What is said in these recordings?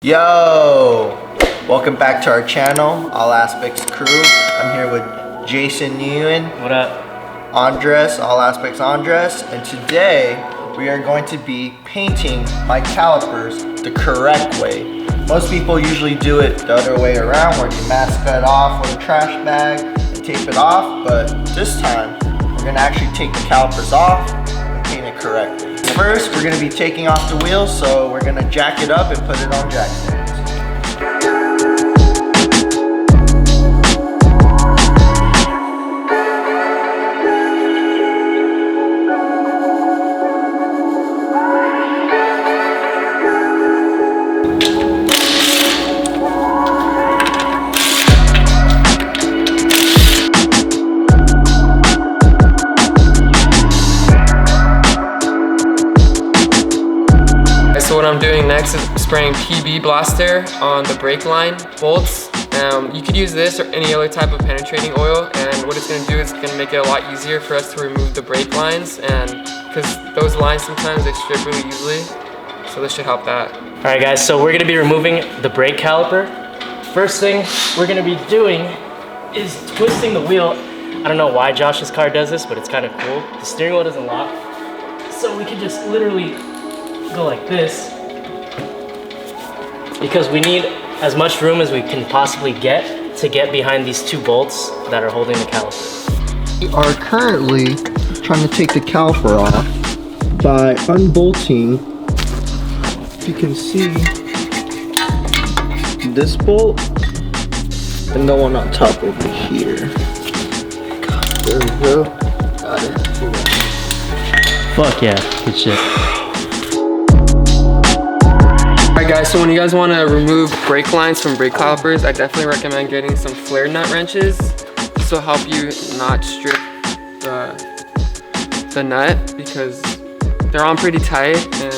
Yo! Welcome back to our channel, All Aspects Crew. I'm here with Jason Nguyen. What up? Andres, All Aspects Andres. And today, we are going to be painting my calipers the correct way. Most people usually do it the other way around, where you mask it off with a trash bag and tape it off. But this time, we're gonna actually take the calipers off and paint it correctly. First, we're gonna be taking off the wheels, so we're gonna jack it up and put it on jack stands. So what I'm doing next is spraying PB Blaster on the brake line bolts. You could use this or any other type of penetrating oil, and what it's going to do is it's going to make it a lot easier for us to remove the brake lines, and because those lines sometimes they strip really easily, so this should help that. Alright guys, so we're going to be removing the brake caliper. First thing we're going to be doing is twisting the wheel. I don't know why Josh's car does this, but it's kind of cool. The steering wheel doesn't lock, so we can just literally go like this, because we need as much room as we can possibly get to get behind these two bolts that are holding the caliper. We are currently trying to take the caliper off by unbolting, if you can see, this bolt and the one on top over here. There we go. Got it. Fuck yeah, good shit. Alright guys, so when you guys want to remove brake lines from brake calipers, I definitely recommend getting some flare nut wrenches. This will help you not strip the nut, because they're on pretty tight and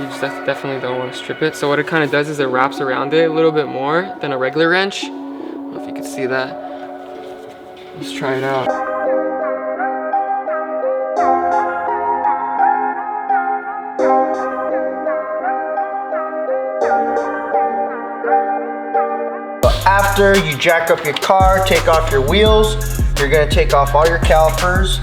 you just definitely don't want to strip it. So what it kind of does is it wraps around it a little bit more than a regular wrench. I don't know if you can see that. Let's try it out. After you jack up your car, take off your wheels, you're gonna take off all your calipers,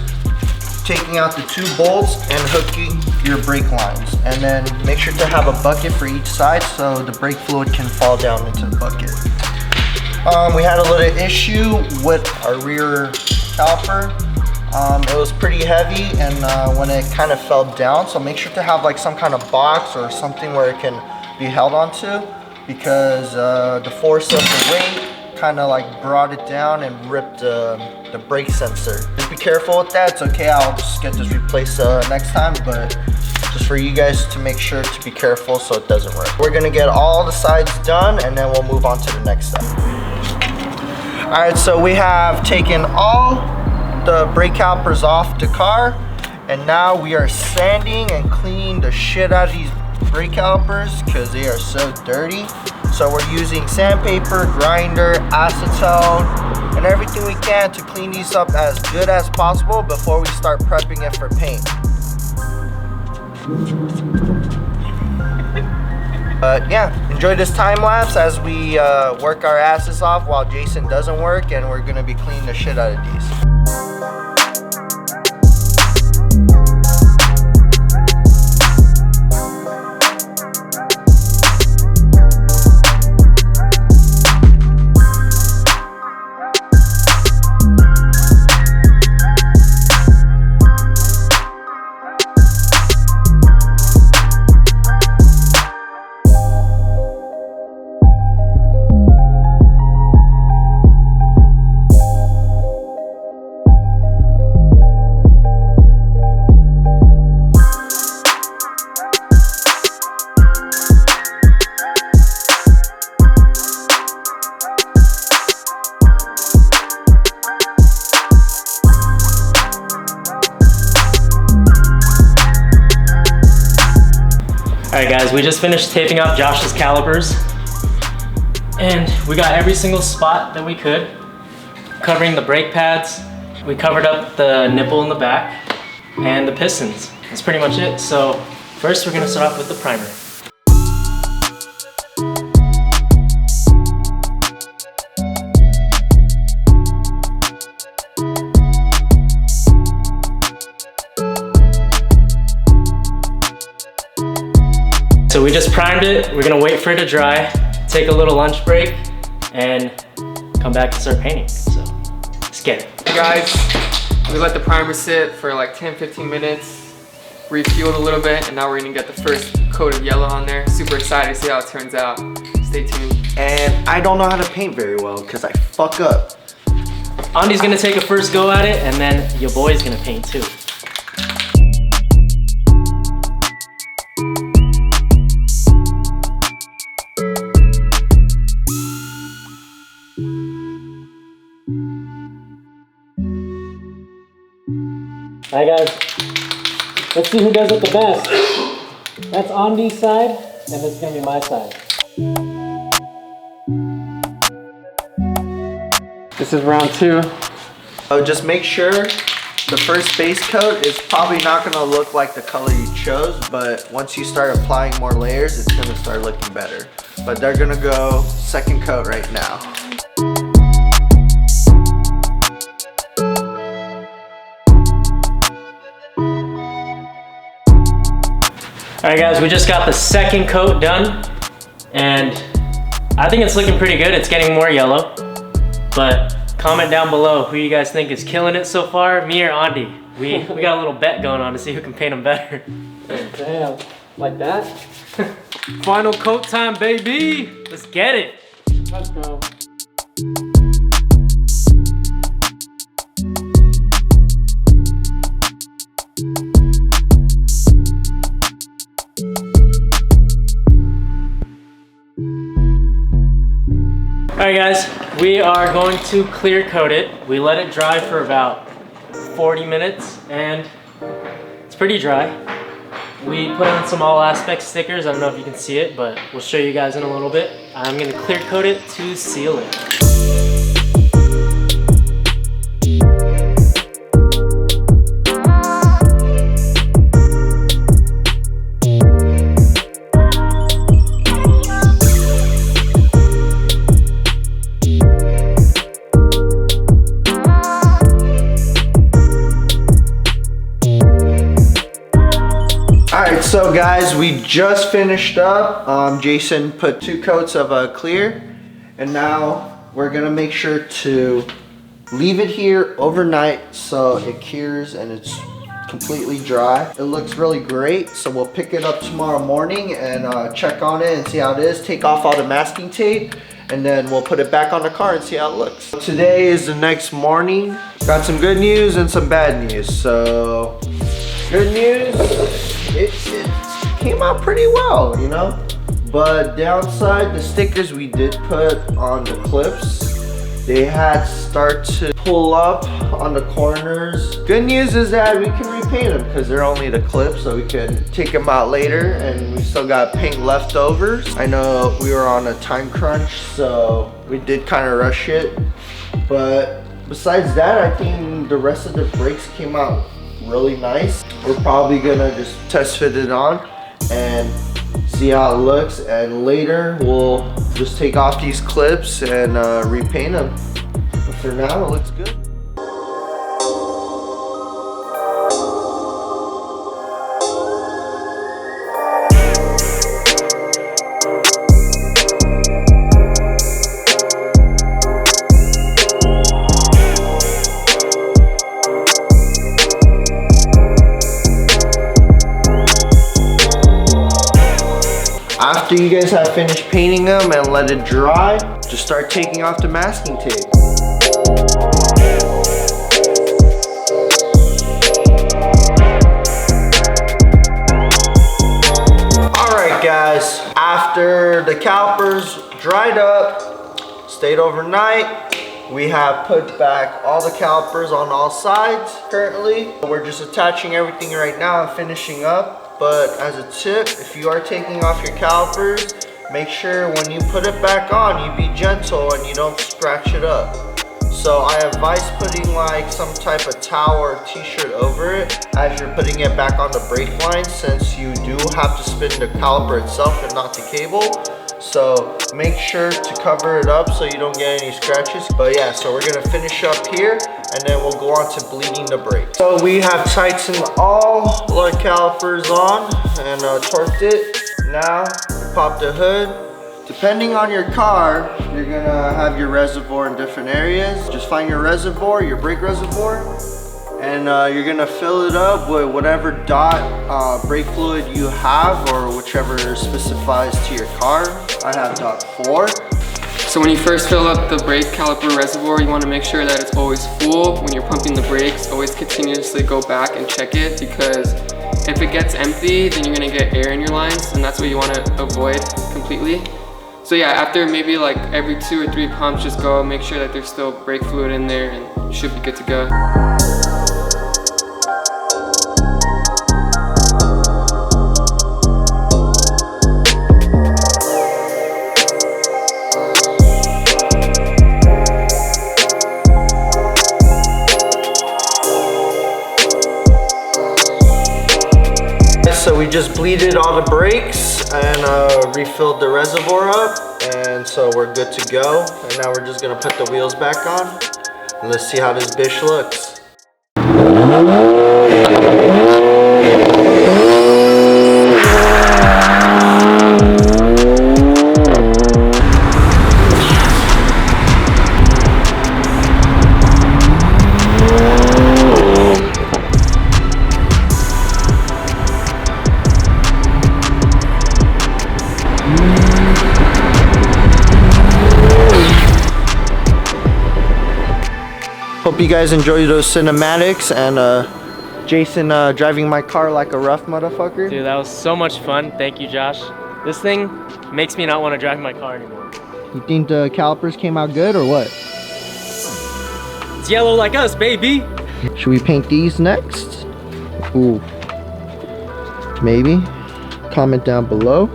taking out the two bolts and hooking your brake lines. And then make sure to have a bucket for each side so the brake fluid can fall down into the bucket. We had a little issue with our rear caliper. It was pretty heavy, and when it kind of fell down, so make sure to have like some kind of box or something where it can be held onto, because the force of the weight kind of like brought it down and ripped the brake sensor. Just be careful with that. It's okay, I'll just get this replaced next time, but just for you guys to make sure to be careful so it doesn't rip. We're gonna get all the sides done and then we'll move on to the next step. All right, so we have taken all the brake calipers off the car, and now we are sanding and cleaning the shit out of these brake calipers because they are so dirty. So we're using sandpaper, grinder, acetone, and everything we can to clean these up as good as possible before we start prepping it for paint. But yeah, enjoy this time lapse as we work our asses off while Jason doesn't work, and we're gonna be cleaning the shit out of these. Alright guys, we just finished taping up Josh's calipers, and we got every single spot that we could, covering the brake pads. We covered up the nipple in the back and the pistons. That's pretty much it. So first we're gonna start off with the primer. so we just primed it. We're gonna wait for it to dry, take a little lunch break, and come back and start painting. So let's get it. Hey guys, we let the primer sit for like 10-15 minutes, refueled a little bit, and now we're gonna get the first coat of yellow on there. Super excited to see how it turns out. Stay tuned. And I don't know how to paint very well because I fuck up. Andy's gonna take a first go at it, and then your boy's gonna paint too. Alright guys, let's see who does it the best. That's Andy's side, and this is gonna be my side. This is round 2. So just make sure the first base coat is probably not gonna look like the color you chose, but once you start applying more layers, it's gonna start looking better. But they're gonna go second coat right now. Alright guys, we just got the second coat done, and I think it's looking pretty good. It's getting more yellow, but comment down below who you guys think is killing it so far, me or Andy. We got a little bet going on to see who can paint them better. Damn, like that? Final coat time, baby! Let's get it! Let's go. Alright guys, we are going to clear coat it. We let it dry for about 40 minutes and it's pretty dry. We put on some all aspect stickers. I don't know if you can see it, but we'll show you guys in a little bit. I'm gonna clear coat it to seal it. So guys, we just finished up. Jason put 2 coats of clear, and now we're gonna make sure to leave it here overnight so it cures and it's completely dry. It looks really great, so we'll pick it up tomorrow morning and check on it and see how it is. Take off all the masking tape, and then we'll put it back on the car and see how it looks. Today is the next morning. Got some good news and some bad news. So, good news, it came out pretty well, you know? But downside, the stickers we did put on the clips, they had start to pull up on the corners. Good news is that we can repaint them because they're only the clips, so we can take them out later, and we still got paint leftovers. I know we were on a time crunch, so we did kind of rush it. But besides that, I think the rest of the brakes came out really nice. We're probably gonna just test fit it on and see how it looks, and later we'll just take off these clips and repaint them. But for now, it looks good. After you guys have finished painting them and let it dry, just start taking off the masking tape. Alright guys, after the calipers dried up, stayed overnight, we have put back all the calipers on all sides currently. We're just attaching everything right now and finishing up. But as a tip, if you are taking off your calipers, make sure when you put it back on, you be gentle and you don't scratch it up. So I advise putting like some type of towel or t-shirt over it as you're putting it back on the brake line, since you do have to spin the caliper itself and not the cable. So make sure to cover it up so you don't get any scratches. But yeah, so we're gonna finish up here and then we'll go on to bleeding the brake. So we have tightened all the calipers on and torqued it. Now, pop the hood. Depending on your car, you're gonna have your reservoir in different areas. Just find your reservoir, your brake reservoir, and you're gonna fill it up with whatever dot brake fluid you have or whichever specifies to your car. I have dot 4. So when you first fill up the brake caliper reservoir, you want to make sure that it's always full. When you're pumping the brakes, always continuously go back and check it, because if it gets empty, then you're gonna get air in your lines, and that's what you want to avoid completely. So yeah, after maybe like every 2 or 3 pumps, just go make sure that there's still brake fluid in there, and you should be good to go. So we just bleeded all the brakes and refilled the reservoir up, and so we're good to go. And now we're just gonna put the wheels back on, and let's see how this bitch looks. Hope you guys enjoyed those cinematics and Jason driving my car like a rough motherfucker. Dude, that was so much fun. Thank you, Josh. This thing makes me not want to drive my car anymore. You think the calipers came out good or what? It's yellow like us, baby. Should we paint these next? Ooh. Maybe. Comment down below.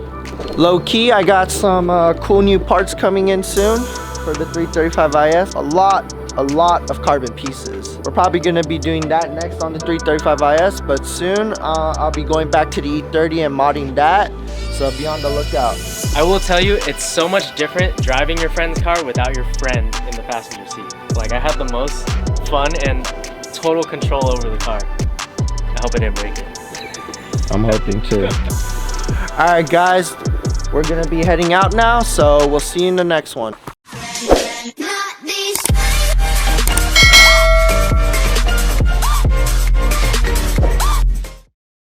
Low key, I got some cool new parts coming in soon for the 335IS. A lot of carbon pieces. We're probably gonna be doing that next on the 335IS, but soon I'll be going back to the E30 and modding that, so be on the lookout. I will tell you, it's so much different driving your friend's car without your friend in the passenger seat. Like, I had the most fun and total control over the car. I hope I didn't break it. I'm hoping too. All right, guys, we're gonna be heading out now, so we'll see you in the next one.